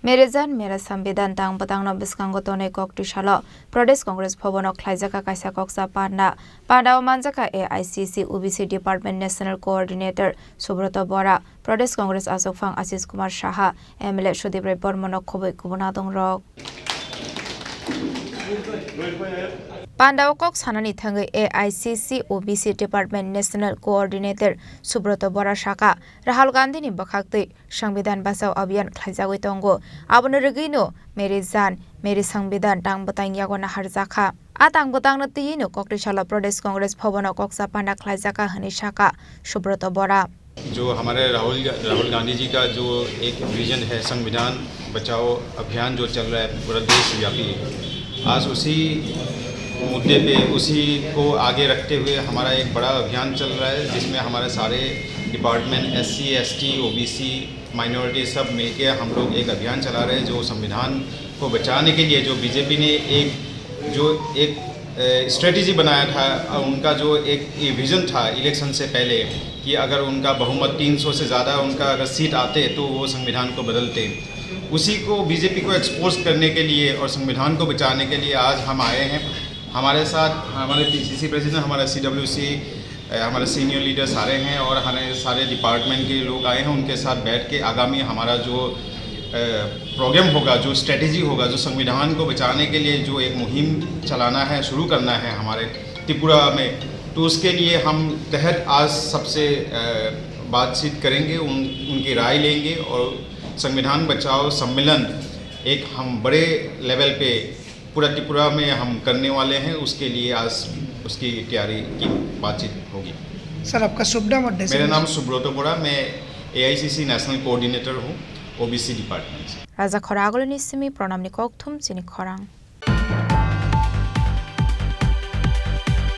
मेरे जान मेरा संविधान तांग बतांगनो बिस्कांगो तोने कोक्टिसालो प्रदेश कांग्रेस भवनो खलाइजाखा काइसा कोक्चप पांडा मानजाखा AICC OBC department national coordinator Subrata Bora Pradesh Congress आजोफां Ashish Kumar Saha MLA Sudeep राय बर्मनो खबै गुबुना दंरक पांडाव कक सानानि थांगै AICC OBC department national coordinator Subrata Bora साका राहुल गांधी नि बखाक्तै संविधान बचाओ अभियान खलाइजागै तंगो आबनो रगैनो मेरे जान मेरे संविधान तांग बतांगियागो नाहारजाखा आ तांग बतांगनो तियैनो कोक्टिसालो प्रदेश कांग्रेस भवनो कोक्चप पांडा खलाइजाखा हनि साका सुब्रत बरा जो हमारे राहुल गांधी जी का जो एक विजन है संविधान बचाओ अभियान जो चल रहा है पूरा देशव्यापी आज उसी मुद्दे पे उसी को आगे रखते हुए हमारा एक बड़ा अभियान चल रहा है जिसमें हमारे सारे department SC ST OBC minority सब मिलके हम लोग एक अभियान चला रहे हैं जो संविधान को बचाने के लिए जो बीजेपी ने एक स्ट्रेटजी बनाया था उनका जो एक विज़न था इलेक्शन से पहले कि अगर उनका बहुमत 300 से ज़्यादा उनका अगर सीट आते तो वो संविधान को बदलते उसी को बीजेपी को एक्सपोज करने के लिए और संविधान को बचाने के लिए आज हम आए हैं। हमारे साथ हमारे PCC प्रेसिडेंट हमारे CWC हमारे सीनियर लीडर सारे हैं और हमारे सारे डिपार्टमेंट के लोग आए हैं। उनके साथ बैठ के आगामी हमारा जो प्रोग्राम होगा जो स्ट्रेटजी होगा जो संविधान को बचाने के लिए जो एक मुहिम चलाना है शुरू करना है हमारे त्रिपुरा में तो उसके लिए हम तहत आज सबसे बातचीत करेंगे उनकी राय लेंगे और संविधान बचाओ सम्मेलन एक हम बड़े लेवल पे पूरा त्रिपुरा में हम करने वाले हैं। उसके लिए आज उसकी तैयारी की बातचीत होगी। सर आपका शुभ नाम? मेरा नाम सुब्रत बोरा, मैं AICC नेशनल कोऑर्डिनेटर हूँ OBC डिपार्टमेंट से। राजा खरागोलनि सिमी प्रणामनि कोक्थुम चिनी खरां।